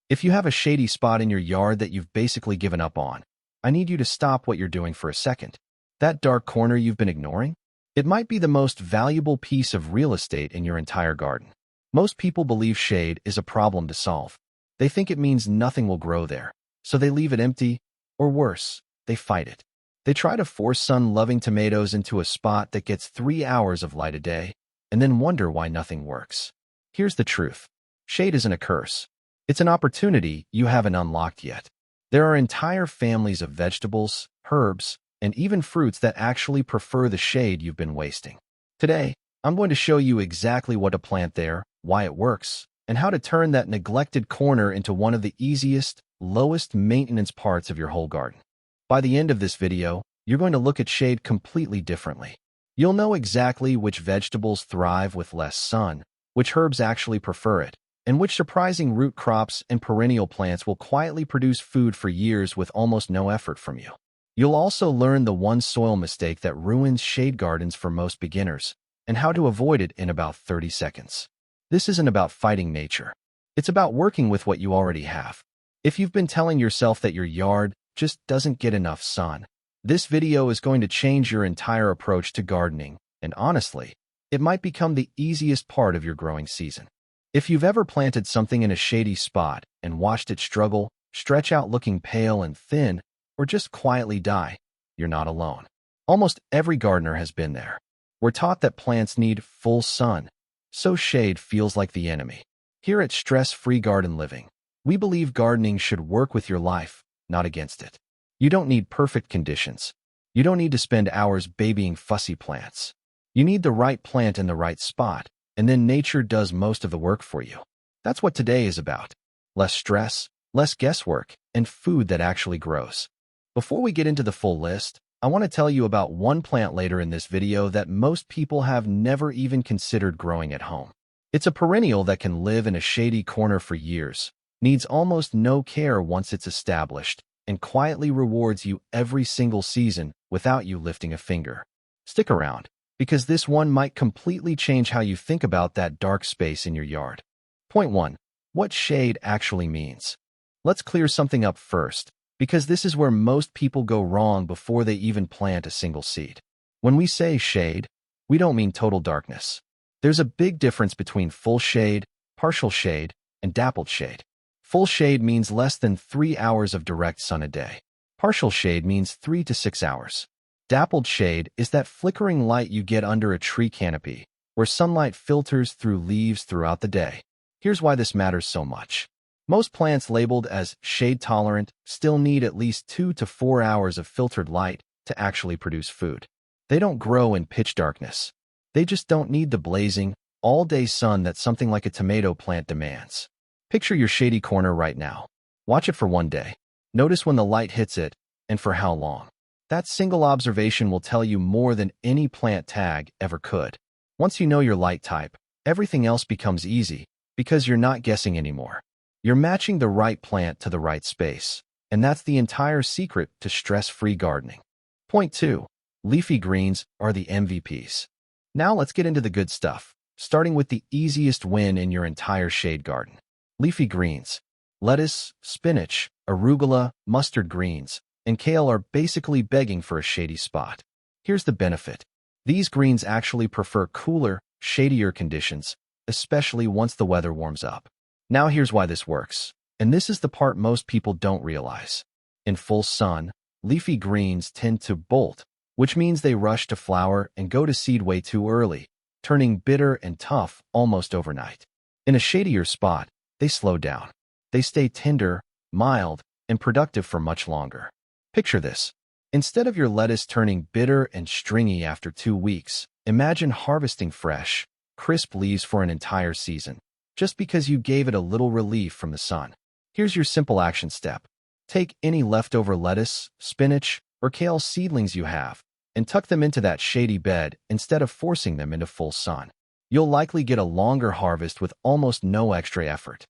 If you have a shady spot in your yard that you've basically given up on, I need you to stop what you're doing for a second. That dark corner you've been ignoring? It might be the most valuable piece of real estate in your entire garden. Most people believe shade is a problem to solve. They think it means nothing will grow there, so they leave it empty, or worse, they fight it. They try to force sun-loving tomatoes into a spot that gets 3 hours of light a day, and then wonder why nothing works. Here's the truth. Shade isn't a curse. It's an opportunity you haven't unlocked yet. There are entire families of vegetables, herbs, and even fruits that actually prefer the shade you've been wasting. Today, I'm going to show you exactly what to plant there, why it works, and how to turn that neglected corner into one of the easiest, lowest maintenance parts of your whole garden. By the end of this video, you're going to look at shade completely differently. You'll know exactly which vegetables thrive with less sun, which herbs actually prefer it, and which surprising root crops and perennial plants will quietly produce food for years with almost no effort from you. You'll also learn the one soil mistake that ruins shade gardens for most beginners, and how to avoid it in about 30 seconds. This isn't about fighting nature. It's about working with what you already have. If you've been telling yourself that your yard just doesn't get enough sun, this video is going to change your entire approach to gardening, and honestly, it might become the easiest part of your growing season. If you've ever planted something in a shady spot and watched it struggle, stretch out looking pale and thin, or just quietly die, you're not alone. Almost every gardener has been there. We're taught that plants need full sun, so shade feels like the enemy. Here at Stress-Free Garden Living, we believe gardening should work with your life, not against it. You don't need perfect conditions. You don't need to spend hours babying fussy plants. You need the right plant in the right spot, and then nature does most of the work for you. That's what today is about. Less stress, less guesswork, and food that actually grows. Before we get into the full list, I want to tell you about one plant later in this video that most people have never even considered growing at home. It's a perennial that can live in a shady corner for years, needs almost no care once it's established, and quietly rewards you every single season without you lifting a finger. Stick around, because this one might completely change how you think about that dark space in your yard. Point 1. What shade actually means. Let's clear something up first, because this is where most people go wrong before they even plant a single seed. When we say shade, we don't mean total darkness. There's a big difference between full shade, partial shade, and dappled shade. Full shade means less than 3 hours of direct sun a day. Partial shade means 3 to 6 hours. Dappled shade is that flickering light you get under a tree canopy, where sunlight filters through leaves throughout the day. Here's why this matters so much. Most plants labeled as shade-tolerant still need at least 2 to 4 hours of filtered light to actually produce food. They don't grow in pitch darkness. They just don't need the blazing, all-day sun that something like a tomato plant demands. Picture your shady corner right now. Watch it for one day. Notice when the light hits it, and for how long. That single observation will tell you more than any plant tag ever could. Once you know your light type, everything else becomes easy, because you're not guessing anymore. You're matching the right plant to the right space, and that's the entire secret to stress-free gardening. Point 2. Leafy greens are the MVPs. Now let's get into the good stuff, starting with the easiest win in your entire shade garden. Leafy greens. Lettuce, spinach, arugula, mustard greens, and kale are basically begging for a shady spot. Here's the benefit. These greens actually prefer cooler, shadier conditions, especially once the weather warms up. Now here's why this works, and this is the part most people don't realize. In full sun, leafy greens tend to bolt, which means they rush to flower and go to seed way too early, turning bitter and tough almost overnight. In a shadier spot, they slow down. They stay tender, mild, and productive for much longer. Picture this. Instead of your lettuce turning bitter and stringy after 2 weeks, imagine harvesting fresh, crisp leaves for an entire season, just because you gave it a little relief from the sun. Here's your simple action step. Take any leftover lettuce, spinach, or kale seedlings you have, and tuck them into that shady bed instead of forcing them into full sun. You'll likely get a longer harvest with almost no extra effort.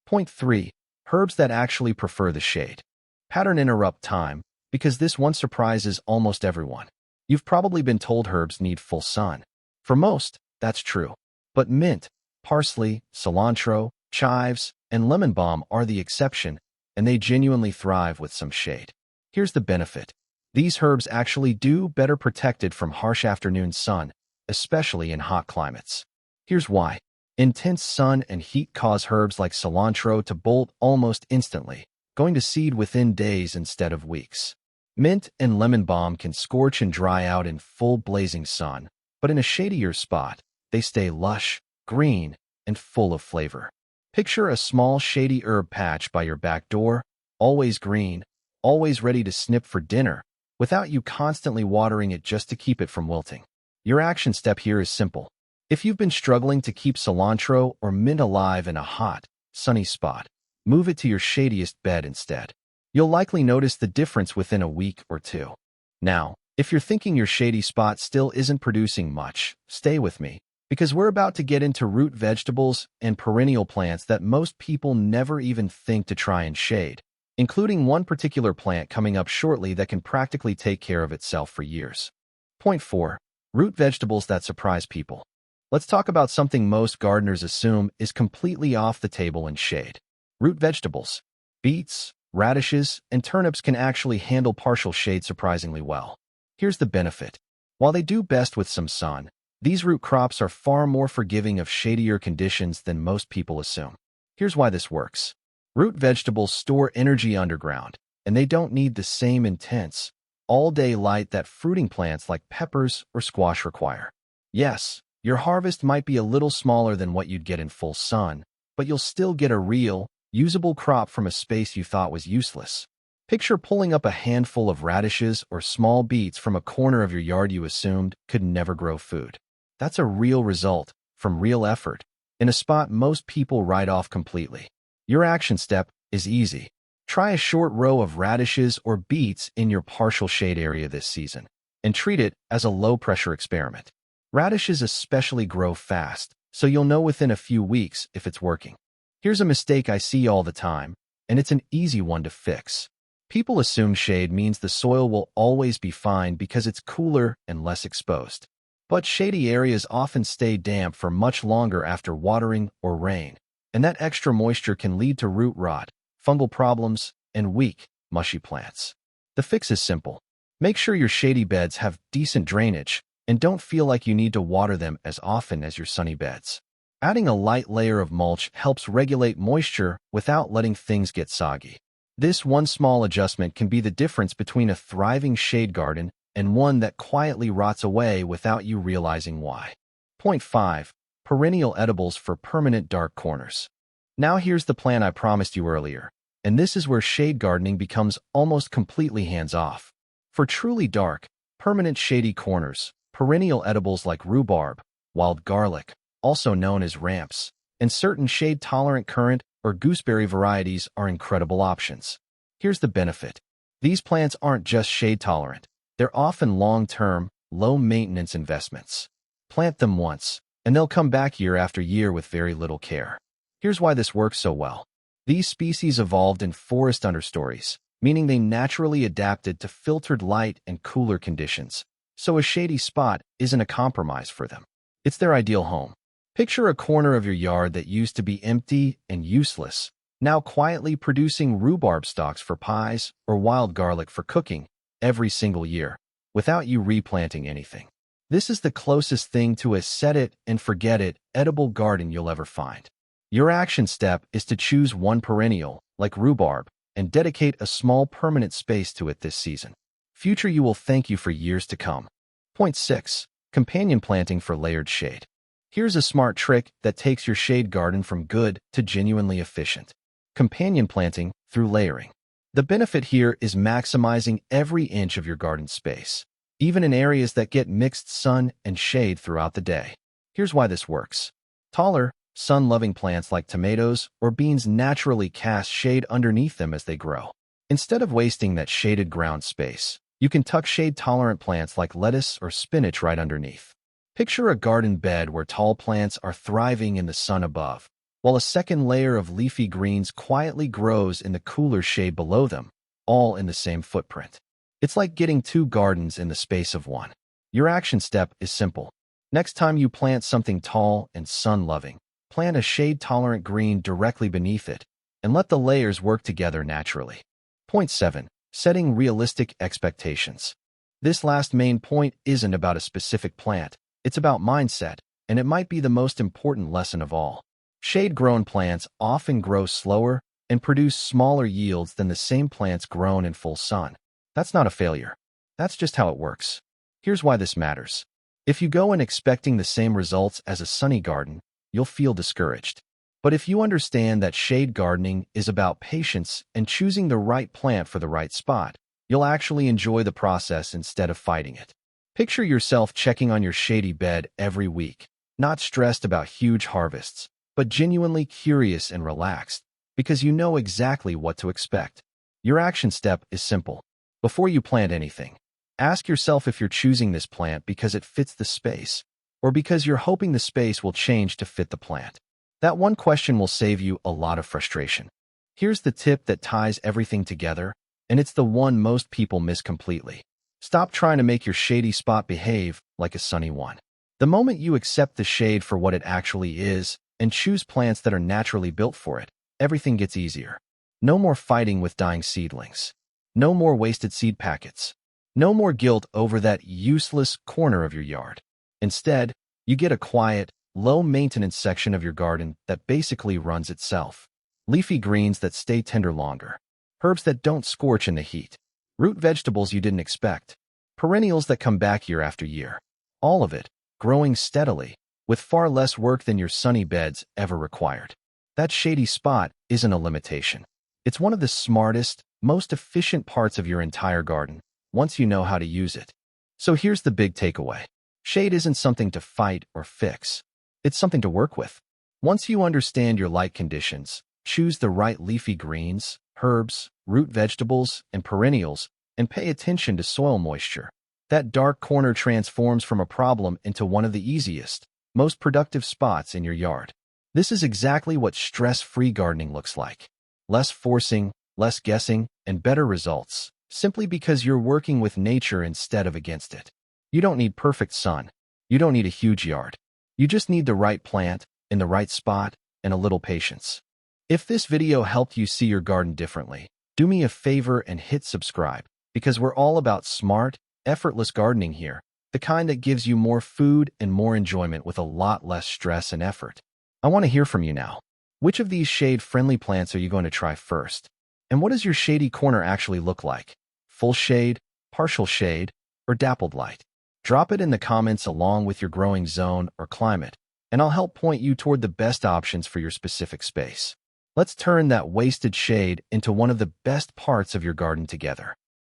Point 3. Herbs that actually prefer the shade. Pattern interrupt time, because this one surprises almost everyone. You've probably been told herbs need full sun. For most, that's true. But mint, parsley, cilantro, chives, and lemon balm are the exception, and they genuinely thrive with some shade. Here's the benefit. These herbs actually do better protected from harsh afternoon sun, especially in hot climates. Here's why. Intense sun and heat cause herbs like cilantro to bolt almost instantly, going to seed within days instead of weeks. Mint and lemon balm can scorch and dry out in full blazing sun, but in a shadier spot, they stay lush, green, and full of flavor. Picture a small shady herb patch by your back door, always green, always ready to snip for dinner, without you constantly watering it just to keep it from wilting. Your action step here is simple. If you've been struggling to keep cilantro or mint alive in a hot, sunny spot, move it to your shadiest bed instead. You'll likely notice the difference within a week or two. Now, if you're thinking your shady spot still isn't producing much, stay with me, because we're about to get into root vegetables and perennial plants that most people never even think to try and shade, including one particular plant coming up shortly that can practically take care of itself for years. Point 4. Root vegetables that surprise people. Let's talk about something most gardeners assume is completely off the table in shade. Root vegetables. Beets, radishes, and turnips can actually handle partial shade surprisingly well. Here's the benefit. While they do best with some sun, these root crops are far more forgiving of shadier conditions than most people assume. Here's why this works. Root vegetables store energy underground, and they don't need the same intense, all-day light that fruiting plants like peppers or squash require. Yes, your harvest might be a little smaller than what you'd get in full sun, but you'll still get a real, usable crop from a space you thought was useless. Picture pulling up a handful of radishes or small beets from a corner of your yard you assumed could never grow food. That's a real result, from real effort, in a spot most people write off completely. Your action step is easy. Try a short row of radishes or beets in your partial shade area this season, and treat it as a low-pressure experiment. Radishes especially grow fast, so you'll know within a few weeks if it's working. Here's a mistake I see all the time, and it's an easy one to fix. People assume shade means the soil will always be fine because it's cooler and less exposed. But shady areas often stay damp for much longer after watering or rain, and that extra moisture can lead to root rot, fungal problems, and weak, mushy plants. The fix is simple. Make sure your shady beds have decent drainage, and don't feel like you need to water them as often as your sunny beds. Adding a light layer of mulch helps regulate moisture without letting things get soggy. This one small adjustment can be the difference between a thriving shade garden and one that quietly rots away without you realizing why. Point 5. Perennial edibles for permanent dark corners. Now here's the plan I promised you earlier, and this is where shade gardening becomes almost completely hands-off. For truly dark, permanent shady corners, perennial edibles like rhubarb, wild garlic, also known as ramps, and certain shade-tolerant currant or gooseberry varieties are incredible options. Here's the benefit. These plants aren't just shade-tolerant. They're often long-term, low-maintenance investments. Plant them once, and they'll come back year after year with very little care. Here's why this works so well. These species evolved in forest understories, meaning they naturally adapted to filtered light and cooler conditions, so a shady spot isn't a compromise for them. It's their ideal home. Picture a corner of your yard that used to be empty and useless, now quietly producing rhubarb stalks for pies or wild garlic for cooking every single year, without you replanting anything. This is the closest thing to a set-it-and-forget-it edible garden you'll ever find. Your action step is to choose one perennial, like rhubarb, and dedicate a small permanent space to it this season. Future you will thank you for years to come. Point 6. Companion planting for layered shade. Here's a smart trick that takes your shade garden from good to genuinely efficient. Companion planting through layering. The benefit here is maximizing every inch of your garden space, even in areas that get mixed sun and shade throughout the day. Here's why this works. Taller, sun-loving plants like tomatoes or beans naturally cast shade underneath them as they grow. Instead of wasting that shaded ground space, you can tuck shade-tolerant plants like lettuce or spinach right underneath. Picture a garden bed where tall plants are thriving in the sun above, while a second layer of leafy greens quietly grows in the cooler shade below them, all in the same footprint. It's like getting two gardens in the space of one. Your action step is simple. Next time you plant something tall and sun-loving, plant a shade-tolerant green directly beneath it, and let the layers work together naturally. Point 7. Setting realistic expectations. This last main point isn't about a specific plant, it's about mindset, and it might be the most important lesson of all. Shade-grown plants often grow slower and produce smaller yields than the same plants grown in full sun. That's not a failure. That's just how it works. Here's why this matters. If you go in expecting the same results as a sunny garden, you'll feel discouraged. But if you understand that shade gardening is about patience and choosing the right plant for the right spot, you'll actually enjoy the process instead of fighting it. Picture yourself checking on your shady bed every week, not stressed about huge harvests, but genuinely curious and relaxed, because you know exactly what to expect. Your action step is simple. Before you plant anything, ask yourself if you're choosing this plant because it fits the space, or because you're hoping the space will change to fit the plant. That one question will save you a lot of frustration. Here's the tip that ties everything together, and it's the one most people miss completely. Stop trying to make your shady spot behave like a sunny one. The moment you accept the shade for what it actually is and choose plants that are naturally built for it, everything gets easier. No more fighting with dying seedlings. No more wasted seed packets. No more guilt over that useless corner of your yard. Instead, you get a quiet, low-maintenance section of your garden that basically runs itself. Leafy greens that stay tender longer. Herbs that don't scorch in the heat. Root vegetables you didn't expect. Perennials that come back year after year. All of it, growing steadily, with far less work than your sunny beds ever required. That shady spot isn't a limitation. It's one of the smartest, most efficient parts of your entire garden, once you know how to use it. So here's the big takeaway. Shade isn't something to fight or fix. It's something to work with. Once you understand your light conditions, choose the right leafy greens, herbs, root vegetables, and perennials, and pay attention to soil moisture. That dark corner transforms from a problem into one of the easiest, most productive spots in your yard. This is exactly what stress-free gardening looks like. Less forcing, less guessing, and better results, simply because you're working with nature instead of against it. You don't need perfect sun. You don't need a huge yard. You just need the right plant, in the right spot, and a little patience. If this video helped you see your garden differently, do me a favor and hit subscribe, because we're all about smart, effortless gardening here, the kind that gives you more food and more enjoyment with a lot less stress and effort. I want to hear from you now. Which of these shade-friendly plants are you going to try first? And what does your shady corner actually look like? Full shade, partial shade, or dappled light? Drop it in the comments along with your growing zone or climate, and I'll help point you toward the best options for your specific space. Let's turn that wasted shade into one of the best parts of your garden together.